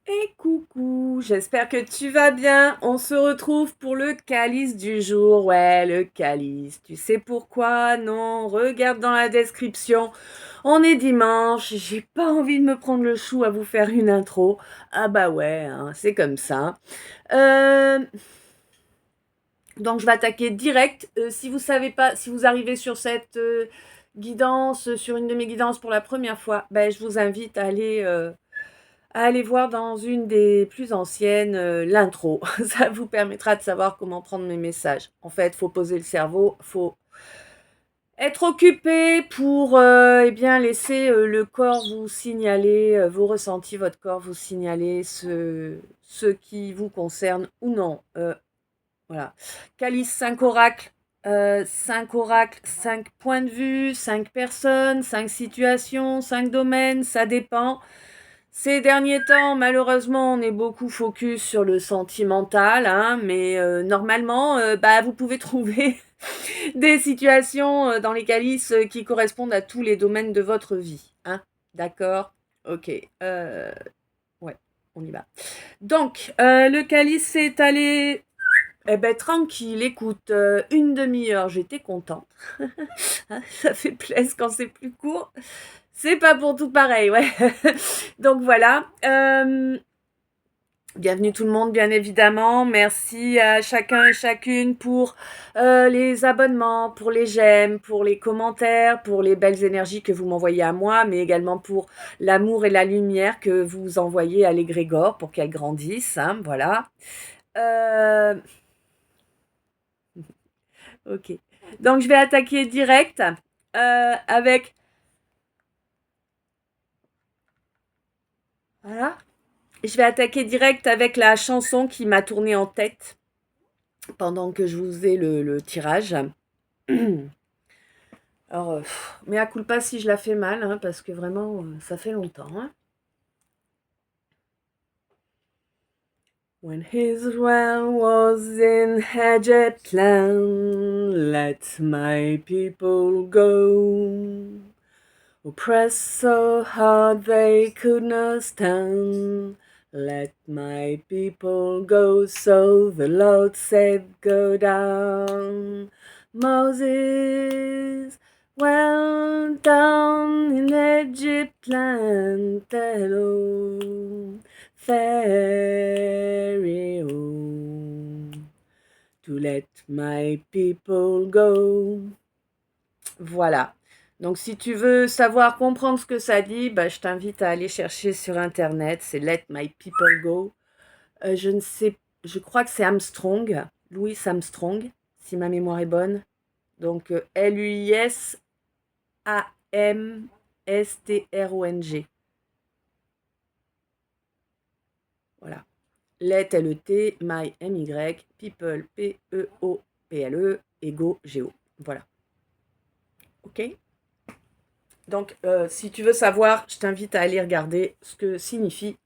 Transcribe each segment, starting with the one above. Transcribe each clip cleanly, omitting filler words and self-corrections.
Et coucou, j'espère que tu vas bien. On se retrouve pour le calice du jour. Ouais, le calice. Tu sais pourquoi? Non, regarde dans la description. On est dimanche, j'ai pas envie de me prendre le chou à vous faire une intro. Ah bah ouais, hein, c'est comme ça. Euh, donc je vais attaquer direct. Si vous savez pas, si vous arrivez sur cette guidance, sur une de mes guidances pour la première fois, ben, je vous invite à aller voir dans une des plus anciennes l'intro. Ça vous permettra de savoir comment prendre mes messages. En fait, il faut poser le cerveau, faut être occupé pour eh bien laisser le corps vous signaler vos ressentis, votre corps vous signaler ce qui vous concerne ou non. Voilà. Calice 5 oracles. 5 oracles, 5 points de vue, 5 personnes, 5 situations, 5 domaines, ça dépend. Ces derniers temps, malheureusement, on est beaucoup focus sur le sentimental, hein, mais normalement, bah, vous pouvez trouver des situations dans les calices qui correspondent à tous les domaines de votre vie. Hein. D'accord? Ok. Ouais, on y va. Donc, le calice s'est allé. Eh ben, tranquille, écoute, une demi-heure, j'étais contente. Ça fait plaisir quand c'est plus court. C'est pas pour tout pareil, ouais. Donc voilà. Bienvenue tout le monde, bien évidemment. Merci à chacun et chacune pour les abonnements, pour les j'aime, pour les commentaires, pour les belles énergies que vous m'envoyez à moi, mais également pour l'amour et la lumière que vous envoyez à l'égrégore pour qu'elle grandisse. Hein, voilà. Euh, ok. Donc je vais attaquer direct avec... Voilà. Je vais attaquer direct avec la chanson qui m'a tourné en tête pendant que je vous ai le tirage. Alors, mais à culpa si je la fais mal, hein, parce que vraiment, ça fait longtemps. Hein. When Israel was in Egyptland, let my people go. Oppressed so hard they could not stand. Let my people go, so the Lord said, go down. Moses went down in Egypt land, hello, Pharaoh, to let my people go. Voilà. Donc, si tu veux savoir comprendre ce que ça dit, bah, je t'invite à aller chercher sur Internet. C'est Let My People Go. Je ne sais, je crois que c'est Armstrong, Louis Armstrong, si ma mémoire est bonne. Donc, Luisamstrong. Voilà. Let, L-E-T, My, M-Y, People, P-E-O-P-L-E, et Go, G-O. Voilà. OK? Donc, si tu veux savoir, je t'invite à aller regarder ce que signifie.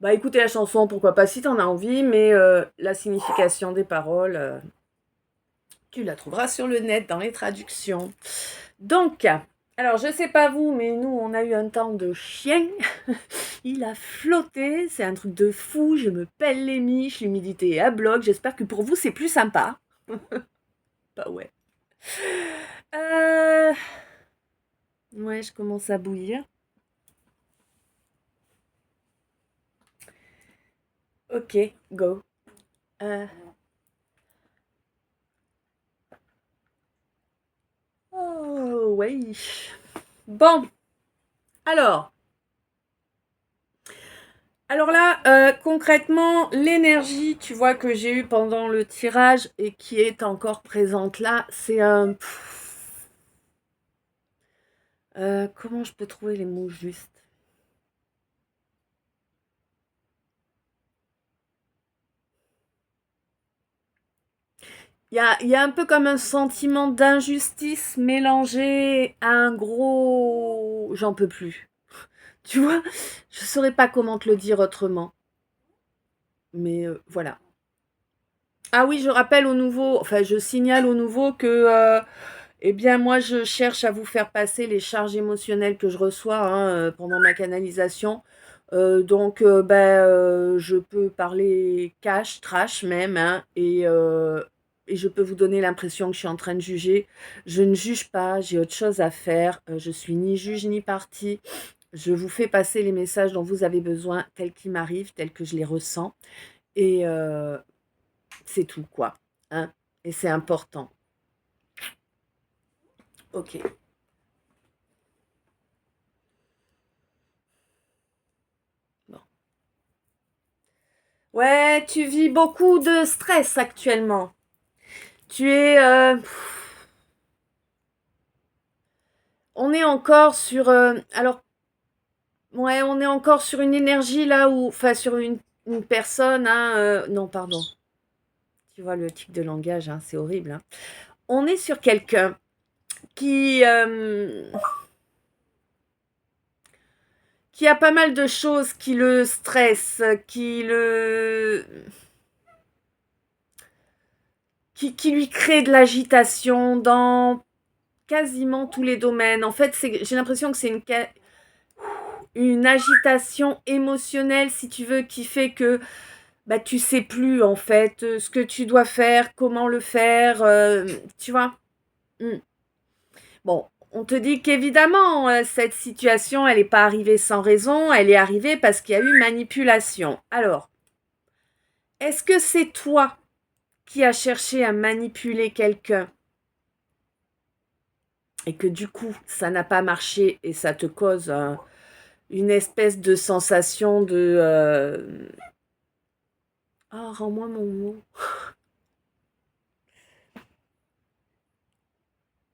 Bah, écoutez la chanson, pourquoi pas, si t'en as envie, mais la signification des paroles, tu la trouveras sur le net dans les traductions. Donc, alors je sais pas vous, mais nous, on a eu un temps de chien. Il a flotté, c'est un truc de fou. Je me pèle les miches, l'humidité est à bloc. J'espère que pour vous, c'est plus sympa. Bah ouais. Euh, Ouais, je commence à bouillir. Ok, go. Euh, Oh, ouais. Bon, alors. Alors là, concrètement, l'énergie, tu vois, que j'ai eue pendant le tirage et qui est encore présente là, c'est un... comment je peux trouver les mots justes? Il y a un peu comme un sentiment d'injustice mélangé à un gros... J'en peux plus. Tu vois? Je saurais pas comment te le dire autrement. Mais voilà. Ah oui, je rappelle au nouveau, enfin je signale au nouveau que, eh bien moi je cherche à vous faire passer les charges émotionnelles que je reçois hein, pendant ma canalisation. Je peux parler cash, trash même, hein, et je peux vous donner l'impression que je suis en train de juger. Je ne juge pas, j'ai autre chose à faire. Je suis ni juge ni partie. Je vous fais passer les messages dont vous avez besoin, tels qu'ils m'arrivent, tels que je les ressens. Et c'est tout, quoi. Hein. Et c'est important. Ok. Bon. Ouais, tu vis beaucoup de stress actuellement. Tu es... on est encore sur... alors, ouais, on est encore sur une énergie là où... Enfin, sur une personne, hein, non, pardon. Tu vois le tic de langage, hein, c'est horrible. Hein. On est sur quelqu'un qui... qui a pas mal de choses qui le stressent, qui lui crée de l'agitation dans quasiment tous les domaines. En fait, j'ai l'impression que c'est une agitation émotionnelle, si tu veux, qui fait que bah, tu sais plus, en fait, ce que tu dois faire, comment le faire, tu vois. Mm. Bon, on te dit qu'évidemment, cette situation, elle n'est pas arrivée sans raison, elle est arrivée parce qu'il y a eu manipulation. Alors, est-ce que c'est toi qui as cherché à manipuler quelqu'un et que du coup, ça n'a pas marché et ça te cause une espèce de sensation de... Ah, rends-moi mon mot.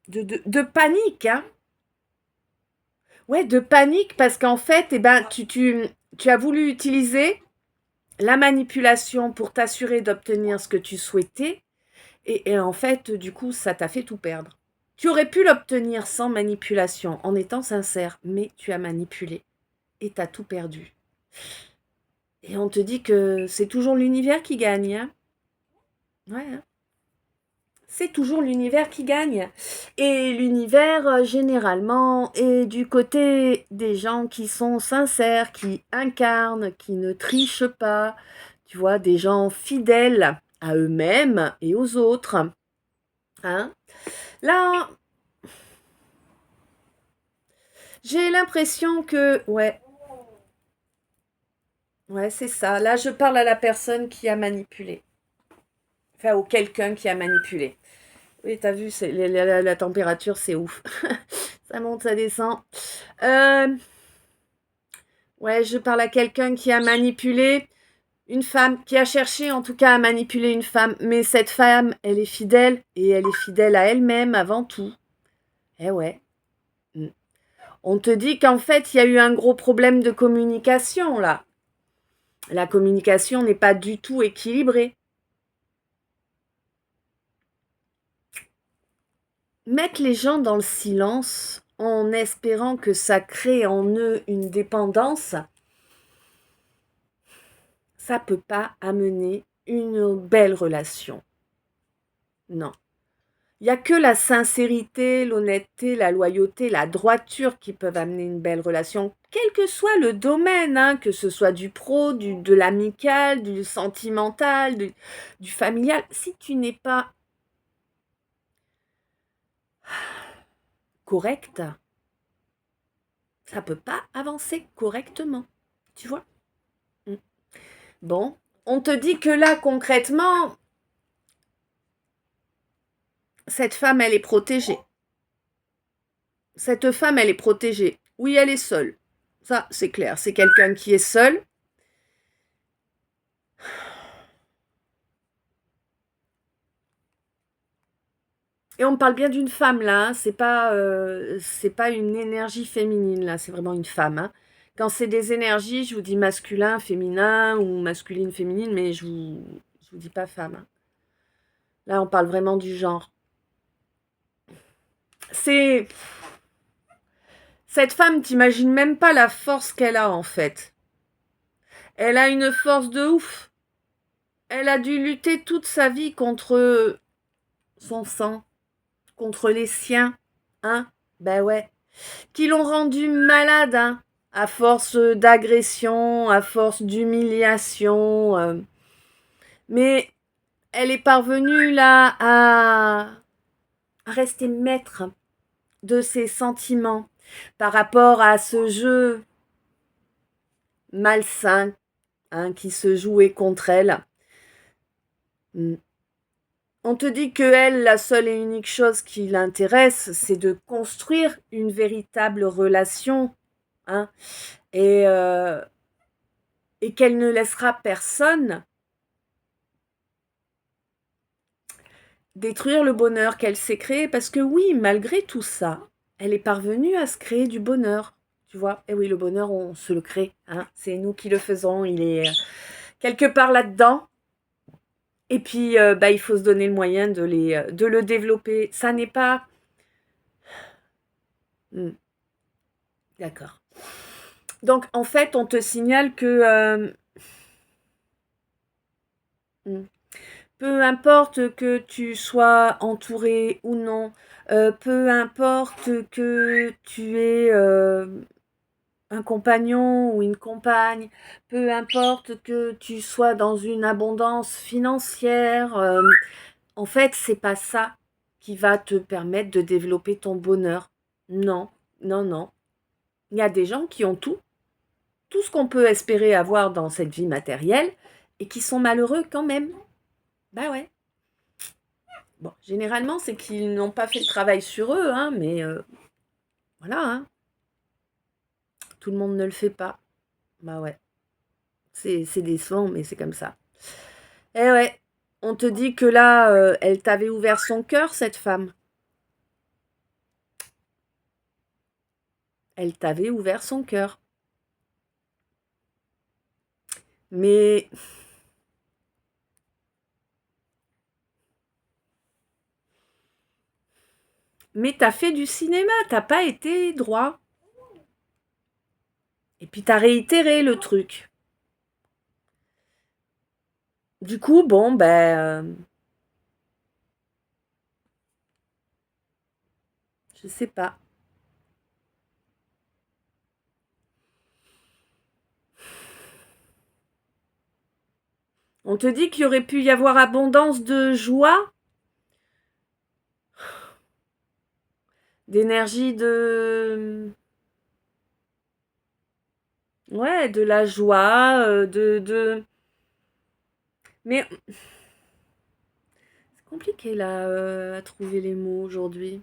De panique, hein. Ouais, de panique parce qu'en fait, eh ben, tu as voulu utiliser la manipulation pour t'assurer d'obtenir ce que tu souhaitais. Et en fait, du coup, ça t'a fait tout perdre. Tu aurais pu l'obtenir sans manipulation, en étant sincère, mais tu as manipulé et t'as tout perdu. Et on te dit que c'est toujours l'univers qui gagne. Hein. Ouais, hein. C'est toujours l'univers qui gagne. Et l'univers, généralement, est du côté des gens qui sont sincères, qui incarnent, qui ne trichent pas. Tu vois, des gens fidèles à eux-mêmes et aux autres. Hein. Là, j'ai l'impression que... Ouais, c'est ça. Là, je parle à la personne qui a manipulé. Enfin, ou quelqu'un qui a manipulé. Oui, t'as vu, la température, c'est ouf. Ça monte, ça descend. Euh, ouais, je parle à quelqu'un qui a manipulé une femme, qui a cherché en tout cas à manipuler une femme. Mais cette femme, elle est fidèle et elle est fidèle à elle-même avant tout. Eh ouais. Mm. On te dit qu'en fait, il y a eu un gros problème de communication là. La communication n'est pas du tout équilibrée. Mettre les gens dans le silence en espérant que ça crée en eux une dépendance, ça peut pas amener une belle relation. Non. Il n'y a que la sincérité, l'honnêteté, la loyauté, la droiture qui peuvent amener une belle relation, quel que soit le domaine, hein, que ce soit du pro, de l'amical, du sentimental, du familial. Si tu n'es pas correct, ça peut pas avancer correctement. Tu vois? Mm. Bon, on te dit que là, concrètement, cette femme, elle est protégée. Cette femme, elle est protégée. Oui, elle est seule. Ça, c'est clair. C'est quelqu'un qui est seul. Et on parle bien d'une femme là. Hein. C'est pas une énergie féminine là. C'est vraiment une femme. Hein. Quand c'est des énergies, je vous dis masculin, féminin ou masculine, féminine, mais je vous dis pas femme. Hein. Là, on parle vraiment du genre. C'est cette femme, t'imagines même pas la force qu'elle a en fait. Elle a une force de ouf. Elle a dû lutter toute sa vie contre son sang, contre les siens, hein. Ben ouais. Qui l'ont rendue malade, hein. à force d'agression, à force d'humiliation. Mais elle est parvenue là à rester maître de ses sentiments par rapport à ce jeu malsain, hein, qui se jouait contre elle. On te dit que elle, la seule et unique chose qui l'intéresse, c'est de construire une véritable relation, hein, et, euh, et qu'elle ne laissera personne détruire le bonheur qu'elle s'est créé, parce que oui, malgré tout ça, elle est parvenue à se créer du bonheur, tu vois. Et oui, le bonheur, on se le crée, hein, c'est nous qui le faisons, il est quelque part là-dedans. Et puis, il faut se donner le moyen de le développer. Ça n'est pas... D'accord. Donc, en fait, on te signale que peu importe que tu sois entouré ou non, peu importe que tu aies un compagnon ou une compagne, peu importe que tu sois dans une abondance financière, en fait, c'est pas ça qui va te permettre de développer ton bonheur. Non, non, non. Il y a des gens qui ont tout ce qu'on peut espérer avoir dans cette vie matérielle et qui sont malheureux quand même. Bah ouais. Bon, généralement, c'est qu'ils n'ont pas fait le travail sur eux, hein, mais voilà, hein. Tout le monde ne le fait pas. Bah ouais. C'est décevant, mais c'est comme ça. Eh ouais, on te dit que là, elle t'avait ouvert son cœur, cette femme. Elle t'avait ouvert son cœur. Mais t'as fait du cinéma, t'as pas été droit. Et puis t'as réitéré le truc. Du coup, bon, je sais pas. On te dit qu'il y aurait pu y avoir abondance de joie, d'énergie, ouais, de la joie, Mais c'est compliqué là à trouver les mots aujourd'hui.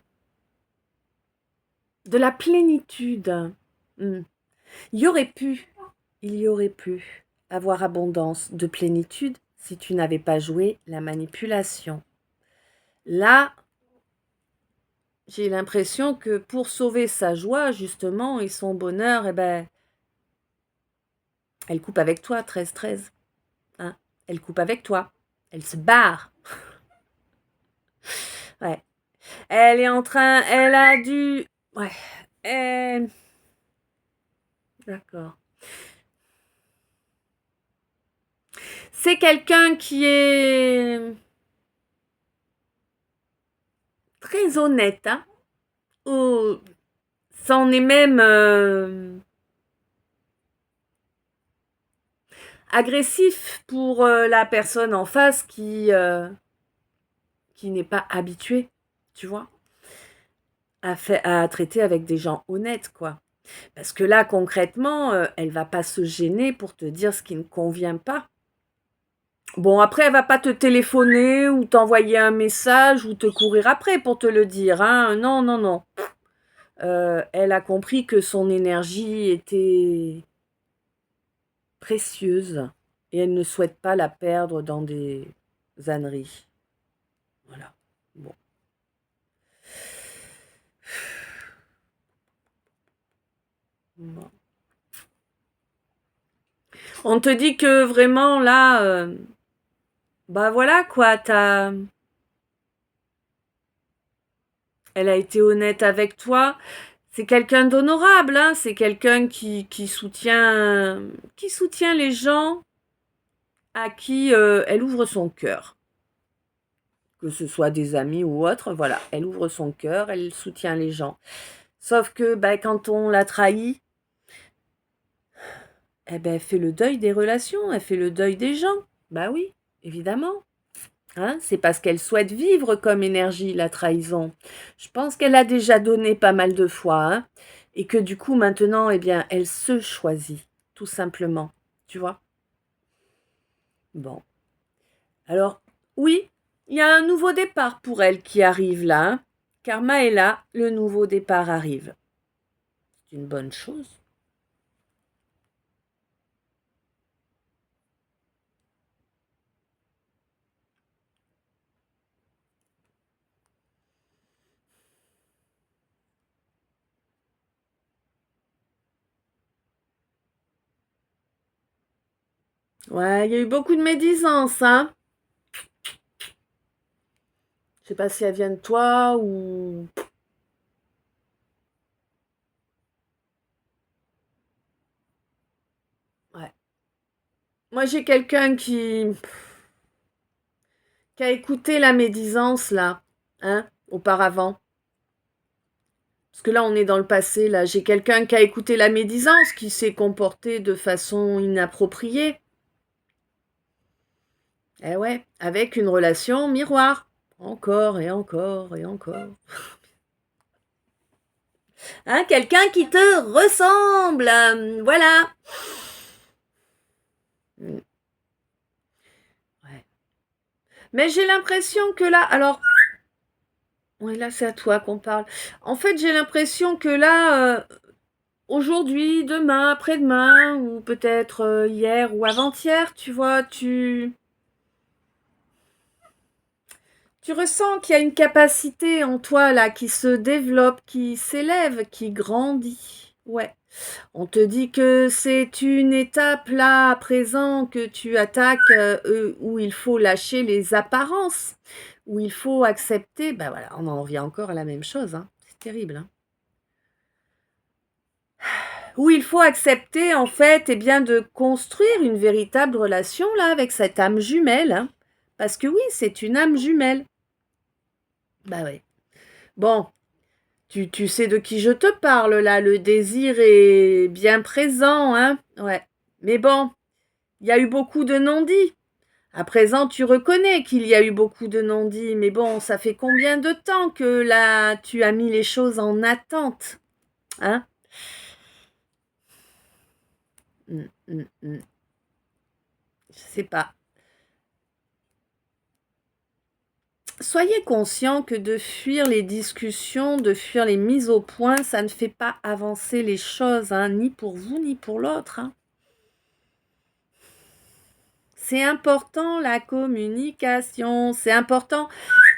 De la plénitude. Hmm. Il y aurait pu, il y aurait pu avoir abondance de plénitude si tu n'avais pas joué la manipulation. Là, j'ai l'impression que pour sauver sa joie, justement, et son bonheur, eh ben, elle coupe avec toi, 13-13. Hein, elle coupe avec toi. Elle se barre. Ouais. Elle est en train, elle a dû... Ouais. D'accord. C'est quelqu'un qui est très honnête, hein. Oh, ça en est même agressif pour la personne en face qui n'est pas habituée, tu vois, à traiter avec des gens honnêtes, quoi. Parce que là, concrètement, elle va pas se gêner pour te dire ce qui ne convient pas. Bon, après, elle va pas te téléphoner ou t'envoyer un message ou te courir après pour te le dire, hein. Non, non, non. Elle a compris que son énergie était précieuse et elle ne souhaite pas la perdre dans des âneries. Voilà. Bon. Bon. On te dit que vraiment là, voilà quoi, elle a été honnête avec toi. C'est quelqu'un d'honorable, hein. C'est quelqu'un qui soutient les gens à qui elle ouvre son cœur. Que ce soit des amis ou autres, voilà, elle ouvre son cœur, elle soutient les gens. Sauf que quand on la trahit, eh ben, elle fait le deuil des relations, elle fait le deuil des gens. Bah oui, évidemment. Hein, c'est parce qu'elle souhaite vivre comme énergie, la trahison. Je pense qu'elle a déjà donné pas mal de fois, hein, et que du coup, maintenant, eh bien, elle se choisit, tout simplement. Tu vois? Bon. Alors, oui, il y a un nouveau départ pour elle qui arrive là, hein. Karma est là, le nouveau départ arrive. C'est une bonne chose. Ouais, il y a eu beaucoup de médisance, hein. Je sais pas si elle vient de toi ou... Ouais. Moi, j'ai quelqu'un qui a écouté la médisance, là, hein, auparavant. Parce que là, on est dans le passé, là. J'ai quelqu'un qui a écouté la médisance, qui s'est comporté de façon inappropriée. Eh ouais, avec une relation miroir. Encore et encore et encore. Hein, quelqu'un qui te ressemble. Voilà. Mm, ouais. Mais j'ai l'impression que là, alors, ouais, là, c'est à toi qu'on parle. En fait, j'ai l'impression que là, aujourd'hui, demain, après-demain, ou peut-être hier ou avant-hier, tu vois, tu ressens qu'il y a une capacité en toi là qui se développe, qui s'élève, qui grandit. Ouais. On te dit que c'est une étape là à présent que tu attaques où il faut lâcher les apparences, où il faut accepter. Ben voilà, on en revient encore à la même chose. Hein. C'est terrible. Hein. Où il faut accepter en fait, eh bien, de construire une véritable relation là avec cette âme jumelle. Hein. Parce que oui, c'est une âme jumelle. Bah ouais. Bon, tu sais de qui je te parle là, le désir est bien présent, hein? Ouais. Mais bon, il y a eu beaucoup de non-dits. À présent, tu reconnais qu'il y a eu beaucoup de non-dits, mais bon, ça fait combien de temps que là, tu as mis les choses en attente, hein? Je sais pas. Soyez conscient que de fuir les discussions, de fuir les mises au point, ça ne fait pas avancer les choses, hein, ni pour vous, ni pour l'autre, hein. C'est important la communication, c'est important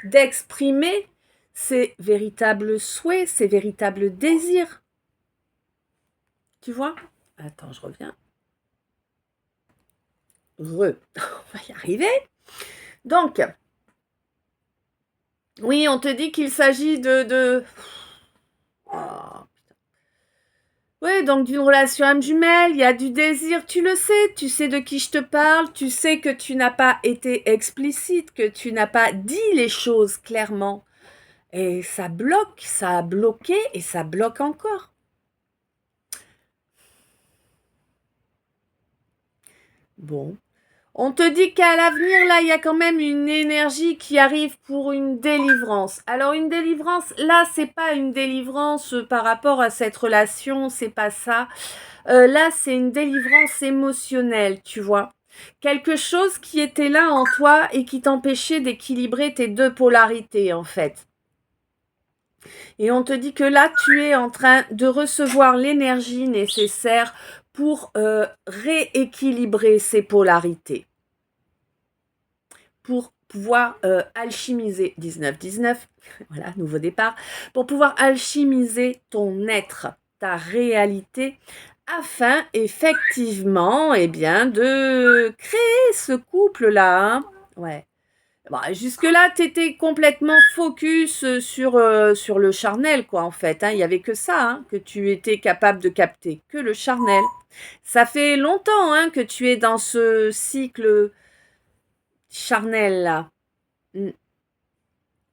d'exprimer ses véritables souhaits, ses véritables désirs. Tu vois? Attends, je reviens. On va y arriver. Donc, oui, on te dit qu'il s'agit de... Oh. Oui, donc d'une relation âme jumelle, il y a du désir, tu sais de qui je te parle, tu sais que tu n'as pas été explicite, que tu n'as pas dit les choses clairement. Et ça bloque, ça a bloqué et ça bloque encore. Bon. On te dit qu'à l'avenir, là, il y a quand même une énergie qui arrive pour une délivrance. Alors, une délivrance, là, c'est pas une délivrance par rapport à cette relation, c'est pas ça. Là, c'est une délivrance émotionnelle, tu vois. Quelque chose qui était là en toi et qui t'empêchait d'équilibrer tes deux polarités, en fait. Et on te dit que là, tu es en train de recevoir l'énergie nécessaire pour rééquilibrer ces polarités, pour pouvoir alchimiser 19-19, voilà, nouveau départ, pour pouvoir alchimiser ton être, ta réalité, afin effectivement, eh bien, de créer ce couple-là. Hein. Ouais. Bon, jusque-là, tu étais complètement focus sur le charnel, quoi, en fait. Hein. Il n'y avait que ça hein, que tu étais capable de capter, que le charnel. Ça fait longtemps hein, que tu es dans ce cycle charnel-là. Mm.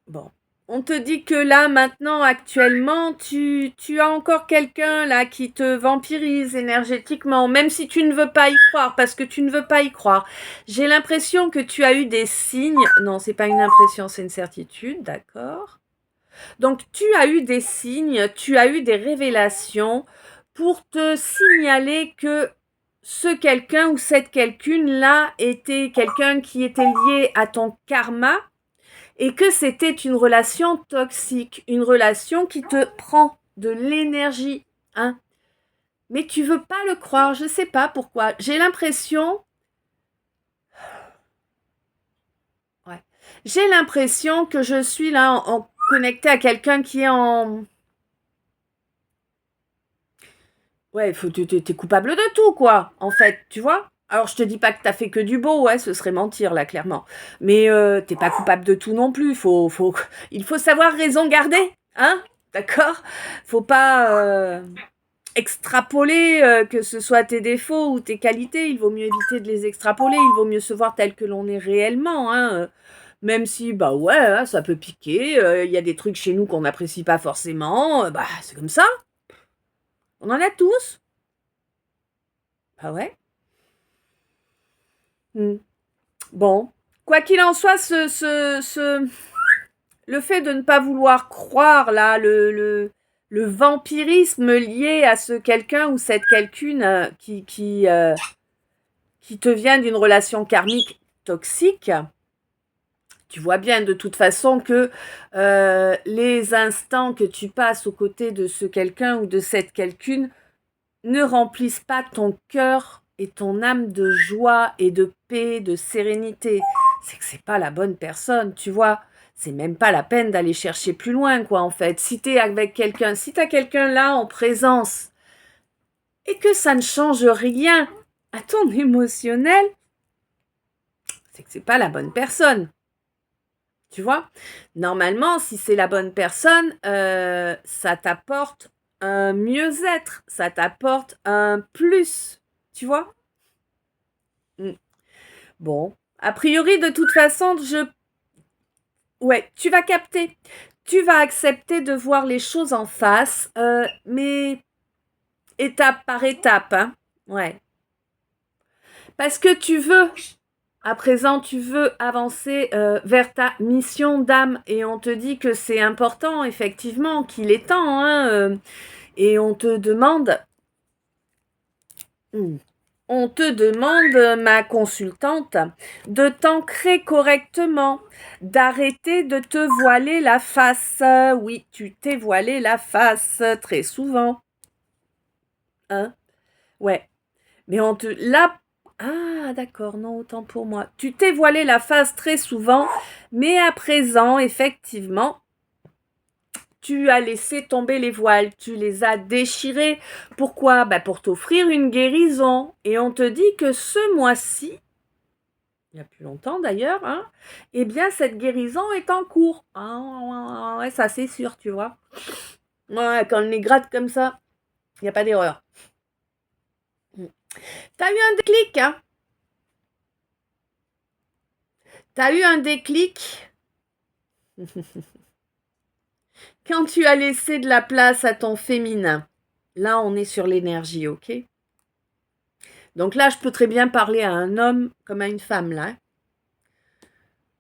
Bon. On te dit que là, maintenant, actuellement, tu as encore quelqu'un là qui te vampirise énergétiquement, même si tu ne veux pas y croire, parce que tu ne veux pas y croire. J'ai l'impression que tu as eu des signes. Non, c'est pas une impression, c'est une certitude, d'accord. Donc, tu as eu des signes, tu as eu des révélations pour te signaler que ce quelqu'un ou cette quelqu'une-là était quelqu'un qui était lié à ton karma et que c'était une relation toxique, une relation qui te prend de l'énergie, hein. Mais tu veux pas le croire, je sais pas pourquoi. J'ai l'impression, ouais, j'ai l'impression que je suis là en connecté à quelqu'un qui est en, ouais, t'es coupable de tout, quoi, en fait, tu vois. Alors, je te dis pas que t'as fait que du beau, ouais, ce serait mentir, là, clairement. Mais t'es pas coupable de tout non plus. Il faut savoir raison garder, hein, d'accord. Faut pas extrapoler, que ce soit tes défauts ou tes qualités. Il vaut mieux éviter de les extrapoler. Il vaut mieux se voir tel que l'on est réellement, hein. Même si, bah ouais, hein, ça peut piquer. Il y a des trucs chez nous qu'on n'apprécie pas forcément. Bah, c'est comme ça. On en a tous. Ah ouais. Hmm. Bon, quoi qu'il en soit, le fait de ne pas vouloir croire là, le vampirisme lié à ce quelqu'un ou cette quelqu'une qui te vient d'une relation karmique toxique, tu vois bien de toute façon que les instants que tu passes aux côtés de ce quelqu'un ou de cette quelqu'une ne remplissent pas ton cœur et ton âme de joie et de paix, de sérénité. C'est que c'est pas la bonne personne, tu vois. C'est même pas la peine d'aller chercher plus loin, quoi, en fait. Si t'es avec quelqu'un, si t'as quelqu'un là en présence et que ça ne change rien à ton émotionnel, c'est que c'est pas la bonne personne. Tu vois, normalement, si c'est la bonne personne, ça t'apporte un mieux-être, ça t'apporte un plus, tu vois. Mm. Bon, a priori, de toute façon, ouais, tu vas capter, tu vas accepter de voir les choses en face, mais étape par étape, hein. Ouais, parce que tu veux. À présent, tu veux avancer vers ta mission d'âme et on te dit que c'est important, effectivement, qu'il est temps, hein, et on te demande, ma consultante, de t'ancrer correctement, d'arrêter de te voiler la face. Oui, tu t'es voilé la face très souvent, hein, ouais. Mais on te... Là... Ah, d'accord, non, autant pour moi. Tu t'es voilé la face très souvent, mais à présent, effectivement, tu as laissé tomber les voiles, tu les as déchirés. Pourquoi? Bah pour t'offrir une guérison. Et on te dit que ce mois-ci, il n'y a plus longtemps d'ailleurs, hein, eh bien cette guérison est en cours. Ah, ouais, ça c'est sûr, tu vois. Ouais, quand on les gratte comme ça, il n'y a pas d'erreur. T'as eu un déclic, hein? T'as eu un déclic quand tu as laissé de la place à ton féminin. Là, on est sur l'énergie, ok? Donc là, je peux très bien parler à un homme comme à une femme, là.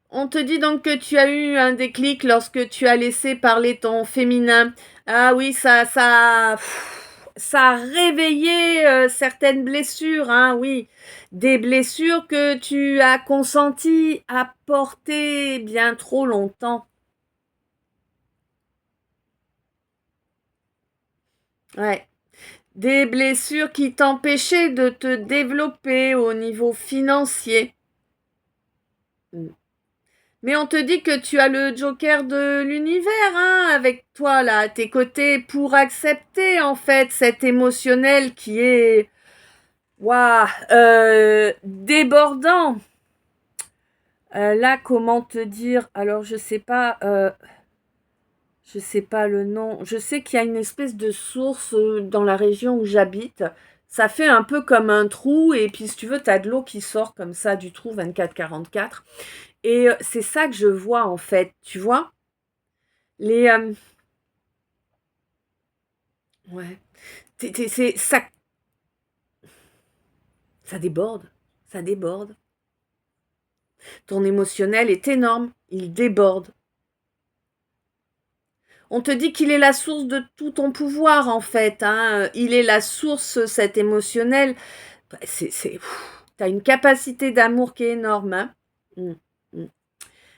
On te dit donc que tu as eu un déclic lorsque tu as laissé parler ton féminin. Ah oui, ça a réveillé certaines blessures, hein, oui. Des blessures que tu as consenti à porter bien trop longtemps. Ouais. Des blessures qui t'empêchaient de te développer au niveau financier. Mais on te dit que tu as le joker de l'univers, hein, avec toi, là, à tes côtés, pour accepter, en fait, cet émotionnel qui est, waouh, débordant. Là, comment te dire? Alors, je sais pas le nom. Je sais qu'il y a une espèce de source dans la région où j'habite. Ça fait un peu comme un trou, et puis si tu veux, tu as de l'eau qui sort comme ça du trou 24-44. Et c'est ça que je vois en fait, tu vois. Les... ouais. Ça déborde. Ça déborde. Ton émotionnel est énorme. Il déborde. On te dit qu'il est la source de tout ton pouvoir, en fait. Hein. Il est la source, cet émotionnel. T'as une capacité d'amour qui est énorme. Hein. Mm, mm.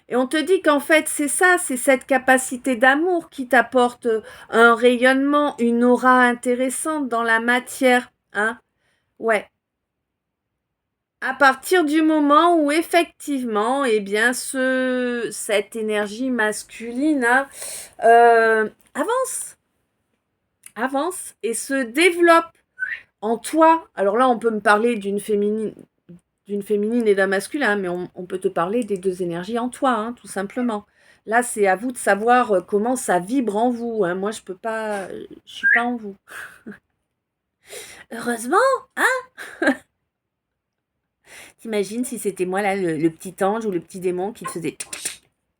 Et on te dit qu'en fait, c'est ça, c'est cette capacité d'amour qui t'apporte un rayonnement, une aura intéressante dans la matière. Hein. Ouais. À partir du moment où effectivement, eh bien, cette énergie masculine hein, avance et se développe en toi. Alors là, on peut me parler d'une féminine et d'un masculin, hein, mais on peut te parler des deux énergies en toi, hein, tout simplement. Là, c'est à vous de savoir comment ça vibre en vous. Hein. Moi, je peux pas, je suis pas en vous. Heureusement, hein. T'imagines si c'était moi là, le petit ange ou le petit démon qui te faisait,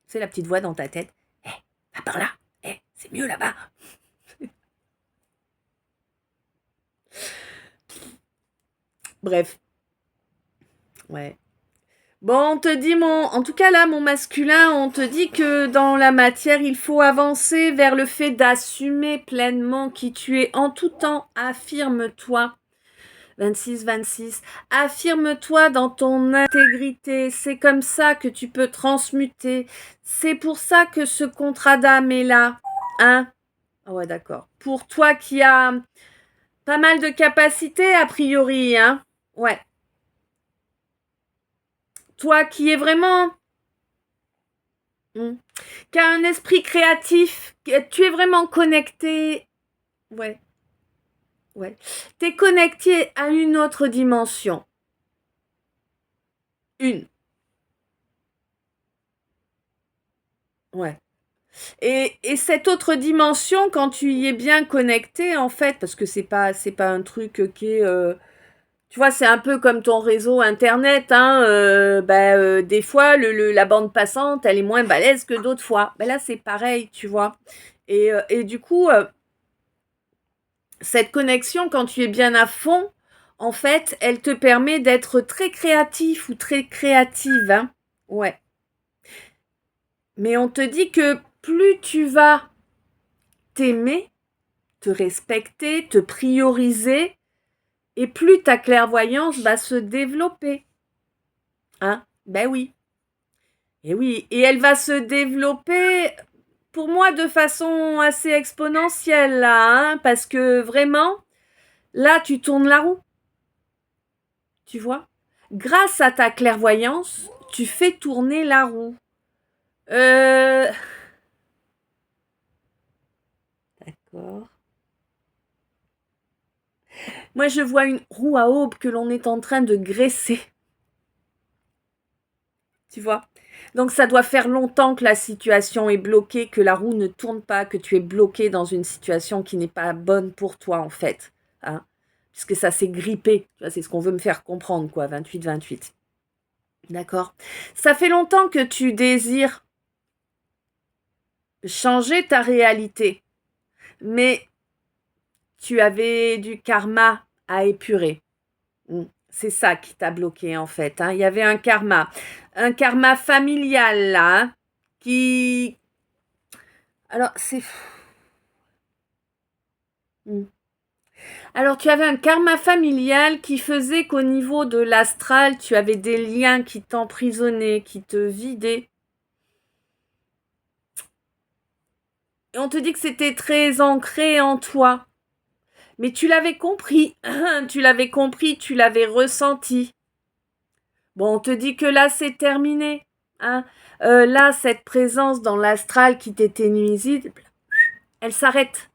c'est la petite voix dans ta tête. Hé, va par là. Hé, c'est mieux là-bas. Bref. Ouais. Bon, on te dit en tout cas là, mon masculin, on te dit que dans la matière, il faut avancer vers le fait d'assumer pleinement qui tu es en tout temps. Affirme-toi. 26. Affirme-toi dans ton intégrité. C'est comme ça que tu peux transmuter. C'est pour ça que ce contrat d'âme est là. Hein? Ah ouais, d'accord. Pour toi qui as pas mal de capacités, a priori, hein? Ouais. Toi qui es vraiment... qui a un esprit créatif, tu es vraiment connecté. Ouais. Ouais. Tu es connecté à une autre dimension. Une. Ouais. Et cette autre dimension, quand tu y es bien connecté, en fait, parce que c'est pas un truc qui est... tu vois, c'est un peu comme ton réseau Internet. Hein, des fois, la bande passante, elle est moins balèze que d'autres fois. Ben là, c'est pareil, tu vois. Et du coup, cette connexion, quand tu es bien à fond, en fait, elle te permet d'être très créatif ou très créative. Hein. Ouais. Mais on te dit que plus tu vas t'aimer, te respecter, te prioriser, et plus ta clairvoyance va se développer. Hein? Ben oui. Et oui. Et elle va se développer, pour moi, de façon assez exponentielle, là, hein, parce que vraiment, là, tu tournes la roue. Tu vois? Grâce à ta clairvoyance, tu fais tourner la roue. D'accord. Moi, je vois une roue à aube que l'on est en train de graisser. Tu vois? Donc, ça doit faire longtemps que la situation est bloquée, que la roue ne tourne pas, que tu es bloqué dans une situation qui n'est pas bonne pour toi, en fait. Hein? Puisque ça s'est grippé. Tu vois, c'est ce qu'on veut me faire comprendre, quoi, 28. D'accord? Ça fait longtemps que tu désires changer ta réalité, mais tu avais du karma à épurer. C'est ça qui t'a bloqué en fait. Hein. Il y avait un karma familial là, hein, qui... Alors c'est... Alors tu avais un karma familial qui faisait qu'au niveau de l'astral, tu avais des liens qui t'emprisonnaient, qui te vidaient. Et on te dit que c'était très ancré en toi. Mais tu l'avais compris, tu l'avais ressenti. Bon, on te dit que là, c'est terminé. Hein. Là, cette présence dans l'astral qui t'était nuisible, elle s'arrête.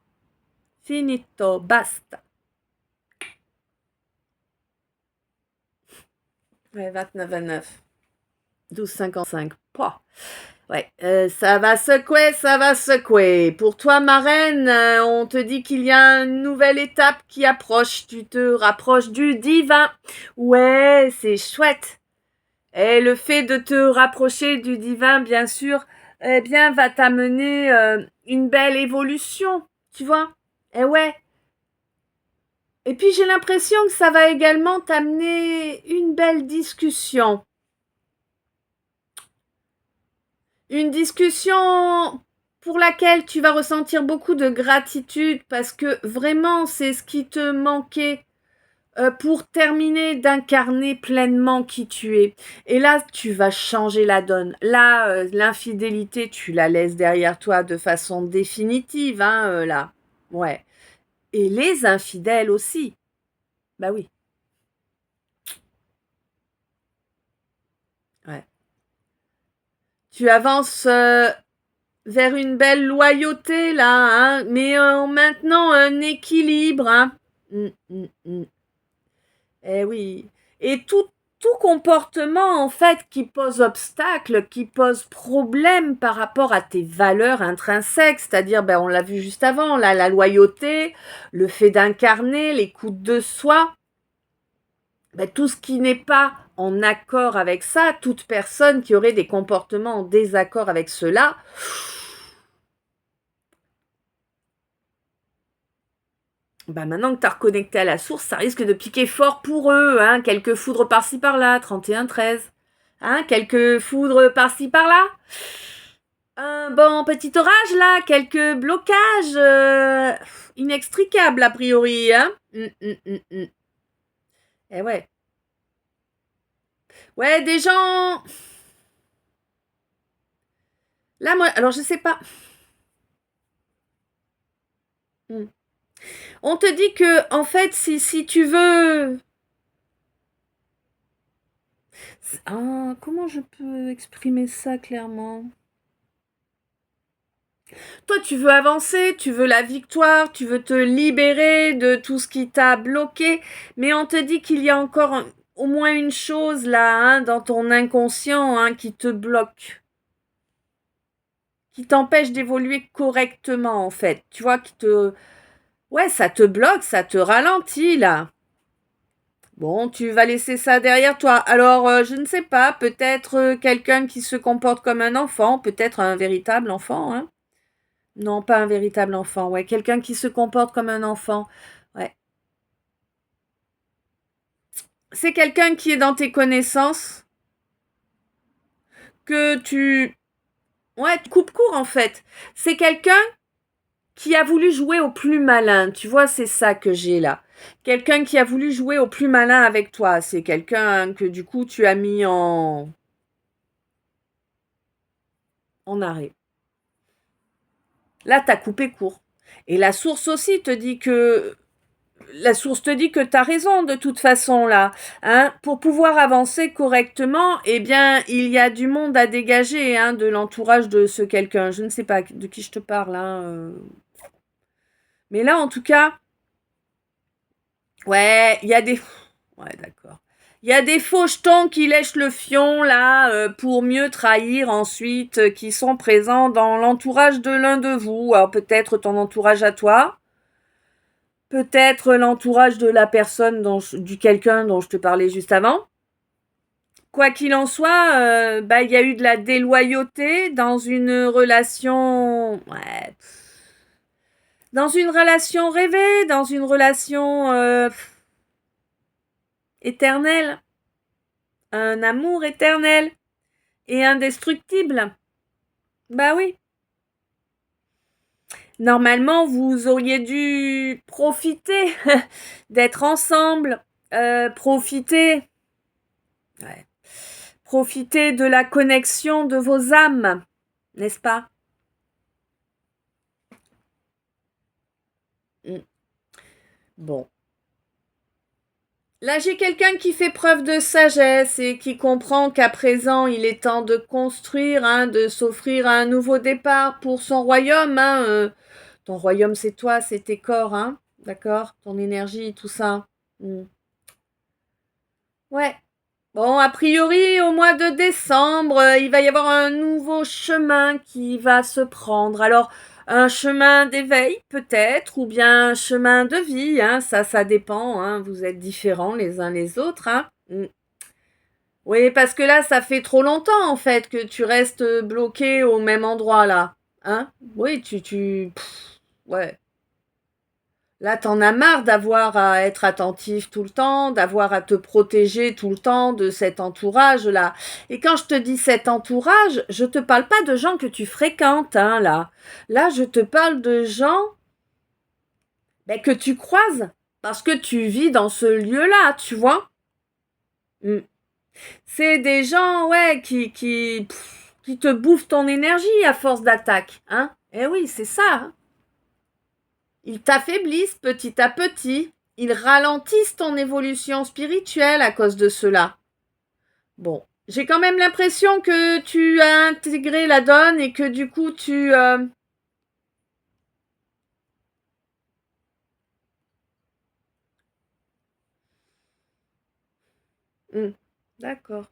Finito, basta. Ouais, 29. 12,55. Pouah. Ouais, ça va secouer. Pour toi, ma reine, on te dit qu'il y a une nouvelle étape qui approche. Tu te rapproches du divin. Ouais, c'est chouette. Et le fait de te rapprocher du divin, bien sûr, eh bien, va t'amener une belle évolution, tu vois. Eh ouais. Et puis j'ai l'impression que ça va également t'amener une belle discussion. Une discussion pour laquelle tu vas ressentir beaucoup de gratitude parce que vraiment c'est ce qui te manquait pour terminer d'incarner pleinement qui tu es. Et là, tu vas changer la donne. Là, l'infidélité, tu la laisses derrière toi de façon définitive, hein, là. Ouais. Et les infidèles aussi. Bah oui. Ouais. Tu avances vers une belle loyauté, là, hein, mais en maintenant un équilibre, hein. Mm. Eh oui. Et tout comportement, en fait, qui pose obstacle, qui pose problème par rapport à tes valeurs intrinsèques, c'est-à-dire, ben, on l'a vu juste avant, là, la loyauté, le fait d'incarner, l'écoute de soi, ben, tout ce qui n'est pas en accord avec ça, toute personne qui aurait des comportements en désaccord avec cela, bah maintenant que tu as reconnecté à la source, ça risque de piquer fort pour eux, hein, quelques foudres par-ci par-là, 31-13. Hein, quelques foudres par-ci par-là. Un bon petit orage là, quelques blocages inextricables a priori, hein. Eh ouais. Ouais, des gens. Là, moi, alors je sais pas. Mm. On te dit que, en fait, si tu veux. Ah, comment je peux exprimer ça clairement? Toi, tu veux avancer, tu veux la victoire, tu veux te libérer de tout ce qui t'a bloqué, mais on te dit qu'il y a encore au moins une chose là, hein, dans ton inconscient, hein, qui te bloque, qui t'empêche d'évoluer correctement, en fait. Tu vois, qui te... Ouais, ça te bloque, ça te ralentit, là. Bon, tu vas laisser ça derrière toi. Alors, je ne sais pas, peut-être quelqu'un qui se comporte comme un enfant, peut-être un véritable enfant, hein. Non, pas un véritable enfant, ouais, quelqu'un qui se comporte comme un enfant. Ouais. C'est quelqu'un qui est dans tes connaissances, que tu... Ouais, tu coupes court en fait. C'est quelqu'un qui a voulu jouer au plus malin. Tu vois, c'est ça que j'ai là. Quelqu'un qui a voulu jouer au plus malin avec toi. C'est quelqu'un que du coup tu as mis en arrêt. Là, t'as coupé court. Et la source aussi te dit que tu as raison de toute façon là. Hein. Pour pouvoir avancer correctement, eh bien, il y a du monde à dégager hein, de l'entourage de ce quelqu'un. Je ne sais pas de qui je te parle. Hein. Mais là, en tout cas, ouais, il y a des... Ouais, d'accord. Il y a des faux jetons qui lèchent le fion là pour mieux trahir ensuite, qui sont présents dans l'entourage de l'un de vous. Alors peut-être ton entourage à toi, peut-être l'entourage de la personne du quelqu'un dont je te parlais juste avant. Quoi qu'il en soit, bah, il y a eu de la déloyauté dans une relation. Ouais. Dans une relation rêvée, dans une relation éternelle. Un amour éternel et indestructible. Bah oui. Normalement, vous auriez dû profiter d'être ensemble, profiter. Ouais. Profitez de la connexion de vos âmes, n'est-ce pas? Bon. Là, j'ai quelqu'un qui fait preuve de sagesse et qui comprend qu'à présent, il est temps de construire, hein, de s'offrir un nouveau départ pour son royaume. Hein, ton royaume, c'est toi, c'est tes corps, hein, d'accord? Ton énergie, tout ça. Mm. Ouais. Bon, a priori, au mois de décembre, il va y avoir un nouveau chemin qui va se prendre. Alors, un chemin d'éveil peut-être, ou bien un chemin de vie, hein, ça dépend. Hein, vous êtes différents les uns les autres. Hein. Oui, parce que là, ça fait trop longtemps, en fait, que tu restes bloqué au même endroit, là. Hein? Oui, ouais. Là, t'en as marre d'avoir à être attentif tout le temps, d'avoir à te protéger tout le temps de cet entourage-là. Et quand je te dis cet entourage, je te parle pas de gens que tu fréquentes, hein, là. Là, je te parle de gens ben, que tu croises parce que tu vis dans ce lieu-là, tu vois. Mm. C'est des gens, ouais, qui te bouffent ton énergie à force d'attaque, hein. Eh oui, c'est ça, hein. Ils t'affaiblissent petit à petit. Ils ralentissent ton évolution spirituelle à cause de cela. Bon, j'ai quand même l'impression que tu as intégré la donne et que du coup D'accord.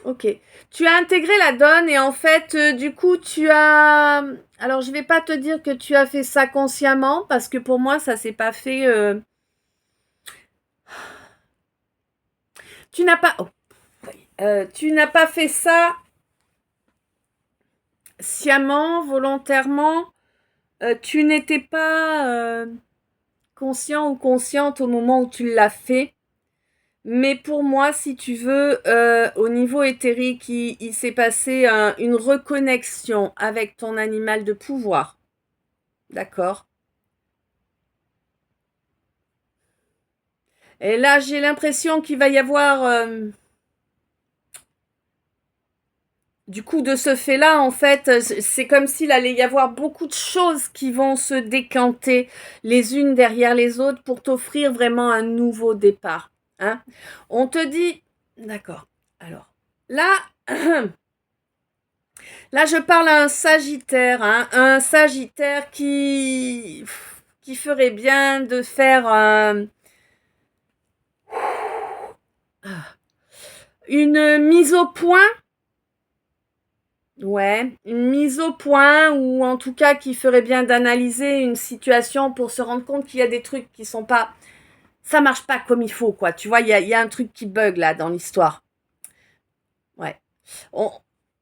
Ok. Tu as intégré la donne et en fait, du coup, tu as... Alors, je vais pas te dire que tu as fait ça consciemment parce que pour moi, ça s'est pas fait... Tu n'as pas... oh. Tu n'as pas fait ça sciemment, volontairement. Tu n'étais pas conscient ou consciente au moment où tu l'as fait. Mais pour moi, si tu veux, au niveau éthérique, il s'est passé une reconnexion avec ton animal de pouvoir. D'accord? Et là, j'ai l'impression qu'il va y avoir, du coup, de ce fait-là, en fait, c'est comme s'il allait y avoir beaucoup de choses qui vont se décanter les unes derrière les autres pour t'offrir vraiment un nouveau départ. Hein? On te dit, d'accord. Alors, là, là, je parle à un Sagittaire, hein, un Sagittaire qui ferait bien de faire une mise au point. Ouais, une mise au point ou en tout cas qui ferait bien d'analyser une situation pour se rendre compte qu'il y a des trucs qui sont pas, ça marche pas comme il faut, quoi. Tu vois, il y a un truc qui bug là dans l'histoire. Ouais. On,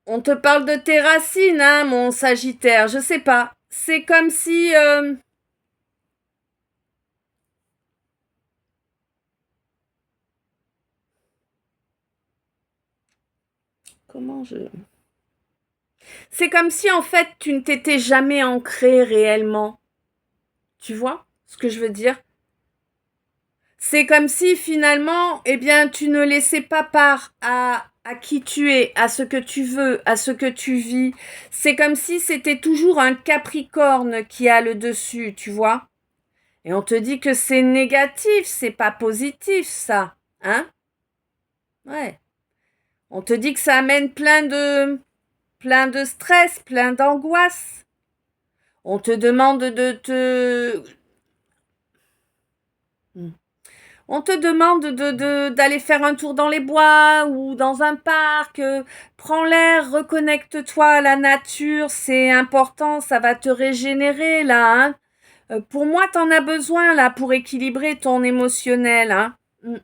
on te parle de tes racines, hein, mon Sagittaire. Je sais pas. C'est comme si, comment je, c'est comme si en fait tu ne t'étais jamais ancré réellement. Tu vois ce que je veux dire? C'est comme si finalement, eh bien, tu ne laissais pas part à qui tu es, à ce que tu veux, à ce que tu vis. C'est comme si c'était toujours un Capricorne qui a le dessus, tu vois. Et on te dit que c'est négatif, c'est pas positif, ça. Hein? Ouais. On te dit que ça amène plein de stress, plein d'angoisse. On te demande de te... On te demande d'aller faire un tour dans les bois ou dans un parc. Prends l'air, reconnecte-toi à la nature, c'est important, ça va te régénérer là. Hein. Pour moi, t'en as besoin là pour équilibrer ton émotionnel. Hein. Mm.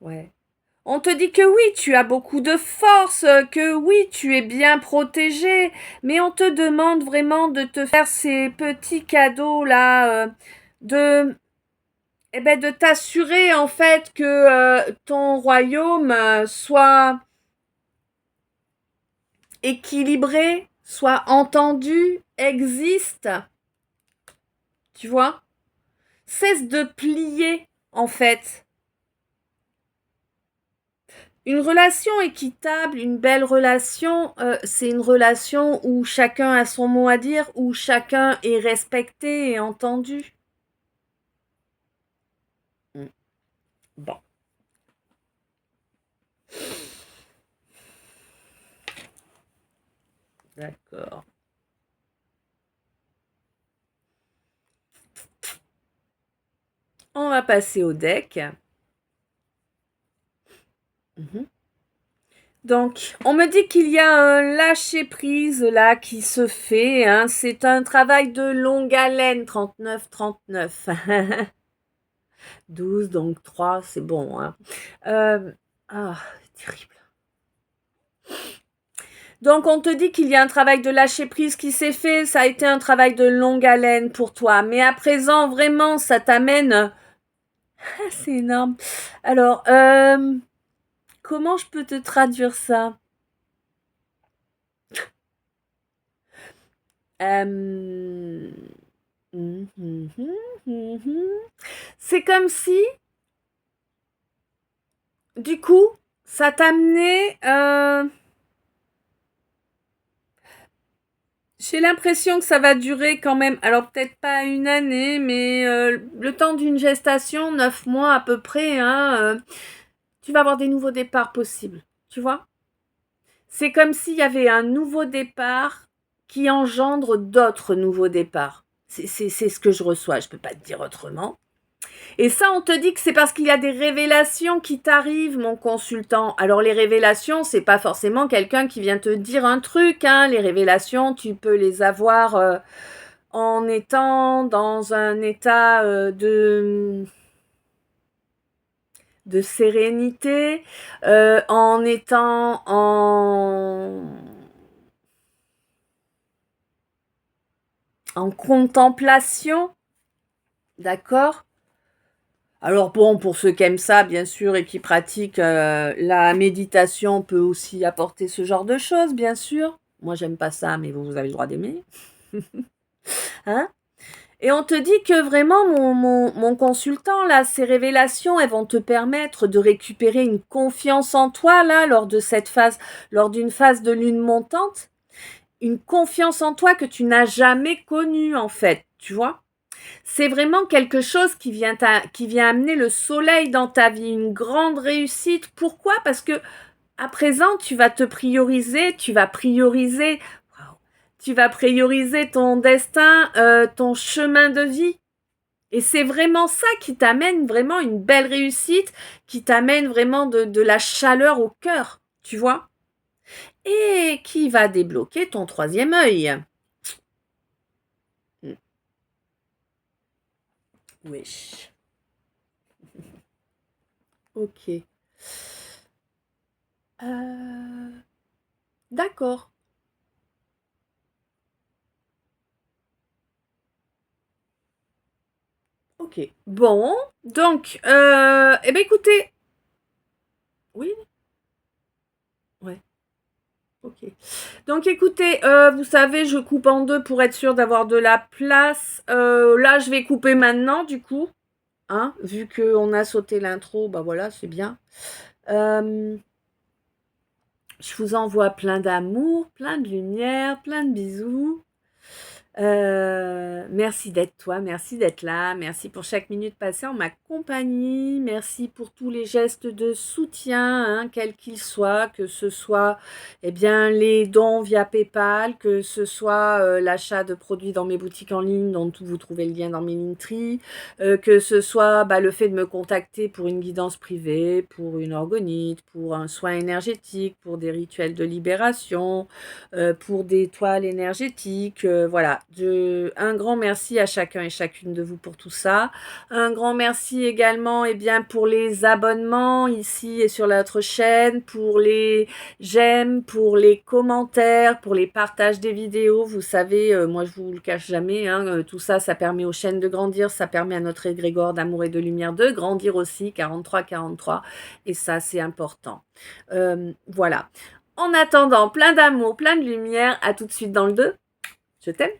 Ouais. On te dit que oui, tu as beaucoup de force, que oui, tu es bien protégé, mais on te demande vraiment de te faire ces petits cadeaux là, de eh ben, de t'assurer en fait que ton royaume soit équilibré, soit entendu, existe, tu vois. Cesse de plier en fait. Une relation équitable, une belle relation, c'est une relation où chacun a son mot à dire, où chacun est respecté et entendu. Mm. Bon, d'accord. On va passer au deck. Mhm. Donc, on me dit qu'il y a un lâcher-prise là qui se fait. Hein. C'est un travail de longue haleine, 39-39. 12, donc 3, c'est bon, hein. Euh, ah, terrible. Donc, on te dit qu'il y a un travail de lâcher prise qui s'est fait. Ça a été un travail de longue haleine pour toi. Mais à présent, vraiment, ça t'amène. Ah, c'est énorme. Alors, comment je peux te traduire ça? Euh, hum, hum, hum, hum, hum. C'est comme si, du coup, ça t'amenait. J'ai l'impression que ça va durer quand même, alors peut-être pas une année, mais le temps d'une gestation, 9 mois à peu près, hein, tu vas avoir des nouveaux départs possibles, tu vois? C'est comme s'il y avait un nouveau départ qui engendre d'autres nouveaux départs. C'est ce que je reçois, je peux pas te dire autrement. Et ça, on te dit que c'est parce qu'il y a des révélations qui t'arrivent, mon consultant. Alors les révélations, c'est pas forcément quelqu'un qui vient te dire un truc, hein. Les révélations, tu peux les avoir en étant dans un état de sérénité, en étant en contemplation, d'accord? Alors bon, pour ceux qui aiment ça, bien sûr, et qui pratiquent, la méditation peut aussi apporter ce genre de choses, bien sûr. Moi, j'aime pas ça, mais vous avez le droit d'aimer. Hein? Et on te dit que vraiment, mon consultant, là, ces révélations, elles vont te permettre de récupérer une confiance en toi, là, lors de cette phase, lors d'une phase de lune montante. Une confiance en toi que tu n'as jamais connue, en fait, tu vois? C'est vraiment quelque chose qui vient amener le soleil dans ta vie, une grande réussite. Pourquoi? Parce que à présent, tu vas te prioriser, tu vas prioriser ton destin, ton chemin de vie. Et c'est vraiment ça qui t'amène vraiment une belle réussite, qui t'amène vraiment de la chaleur au cœur, tu vois? Et qui va débloquer ton troisième œil. Oui. Ok. D'accord. Ok. Bon, donc, eh ben écoutez, oui, ouais, ok. Donc écoutez, vous savez, je coupe en deux pour être sûr d'avoir de la place. Là, je vais couper maintenant, du coup, hein, vu qu'on a sauté l'intro, bah voilà, c'est bien. Euh, je vous envoie plein d'amour, plein de lumière, plein de bisous. Merci d'être toi, merci d'être là, merci pour chaque minute passée en ma compagnie, merci pour tous les gestes de soutien, hein, quels qu'ils soient, que ce soit eh bien, les dons via PayPal, que ce soit l'achat de produits dans mes boutiques en ligne, dont vous trouvez le lien dans mes Linktree, que ce soit bah, le fait de me contacter pour une guidance privée, pour une orgonite, pour un soin énergétique, pour des rituels de libération, pour des toiles énergétiques. Voilà, un grand merci à chacun et chacune de vous pour tout ça. Un grand merci également bien, pour les abonnements ici et sur notre chaîne, pour les j'aime, pour les commentaires, pour les partages des vidéos. Vous savez, moi je vous le cache jamais, hein, tout ça, ça permet aux chaînes de grandir, ça permet à notre égrégore d'amour et de lumière de grandir aussi, 43-43, et ça c'est important. Voilà. En attendant, plein d'amour, plein de lumière. À tout de suite dans le 2. Je t'aime.